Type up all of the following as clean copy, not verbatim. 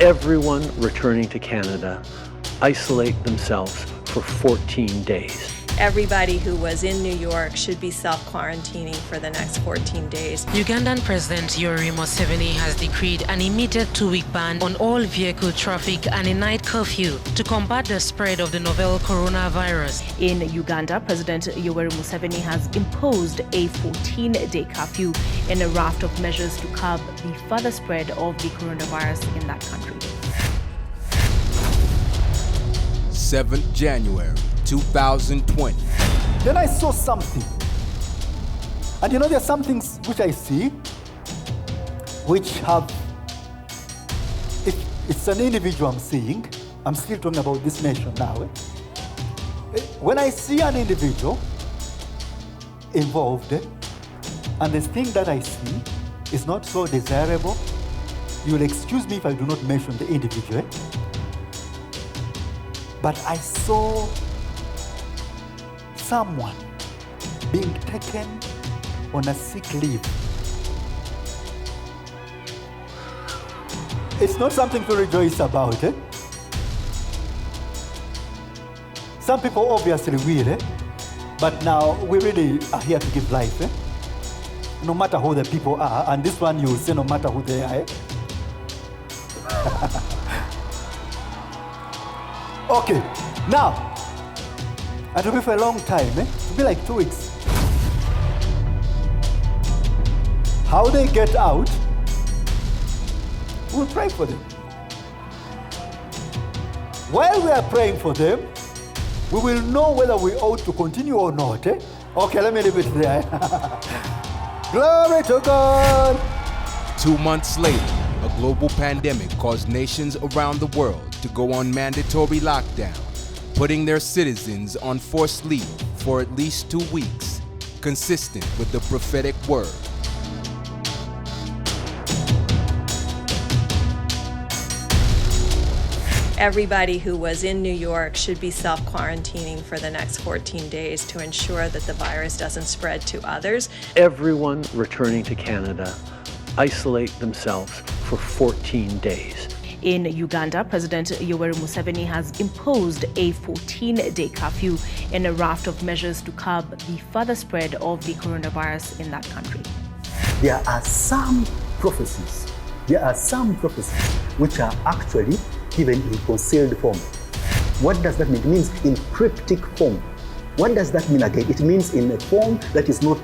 Everyone returning to Canada isolate themselves for 14 days. Everybody who was in New York should be self-quarantining for the next 14 days. Ugandan President Yoweri Museveni has decreed an immediate 2-week ban on all vehicle traffic and a night curfew to combat the spread of the novel coronavirus. In Uganda, President Yoweri Museveni has imposed a 14-day curfew in a raft of measures to curb the further spread of the coronavirus in that country. 7th January 2020. Then I saw something. And you know, there are some things which I see which have, it's an individual I'm seeing. I'm still talking about this nation now. When I see an individual involved and the thing that I see is not so desirable, you'll excuse me if I do not mention the individual. But I saw someone being taken on a sick leave. It's not something to rejoice about. Some people obviously will, but now we really are here to give life. No matter who the people are, and this one you will say no matter who they are. Okay, now, it will be for a long time, it will be like 2 weeks. How they get out, we'll pray for them. While we are praying for them, we will know whether we ought to continue or not. Okay, let me leave it there. Glory to God. 2 months later, a global pandemic caused nations around the world to go on mandatory lockdown, putting their citizens on forced leave for at least 2 weeks, consistent with the prophetic word. Everybody who was in New York should be self-quarantining for the next 14 days to ensure that the virus doesn't spread to others. Everyone returning to Canada isolate themselves for 14 days. In Uganda, President Yoweri Museveni has imposed a 14-day curfew in a raft of measures to curb the further spread of the coronavirus in that country. There are some prophecies which are actually given in concealed form. What does that mean? It means in cryptic form. What does that mean again? It means in a form that is not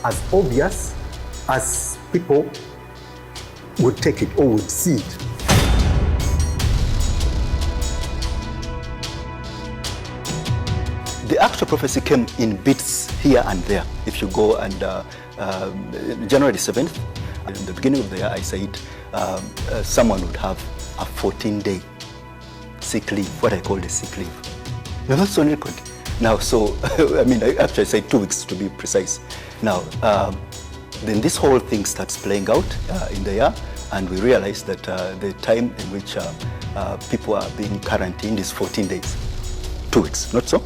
as obvious as people would take it or would see it. The actual prophecy came in bits here and there. If you go and January 7th, in the beginning of the year, I said someone would have a 14-day sick leave, what I call a sick leave. You're not on record. Now, so, I mean, I actually said 2 weeks to be precise. Now, then this whole thing starts playing out in the year, and we realize that the time in which people are being quarantined is 14 days. 2 weeks, not so?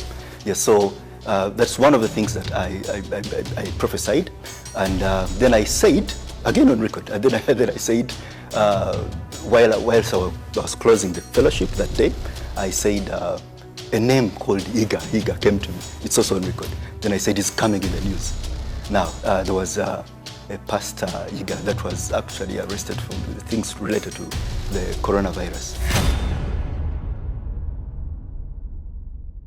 Yes, so that's one of the things that I prophesied. And then I said, again on record, and then I said, whilst I was closing the fellowship that day, I said a name called Iga came to me. It's also on record. Then I said, it's coming in the news. Now, there was a pastor, Iga, that was actually arrested for things related to the coronavirus.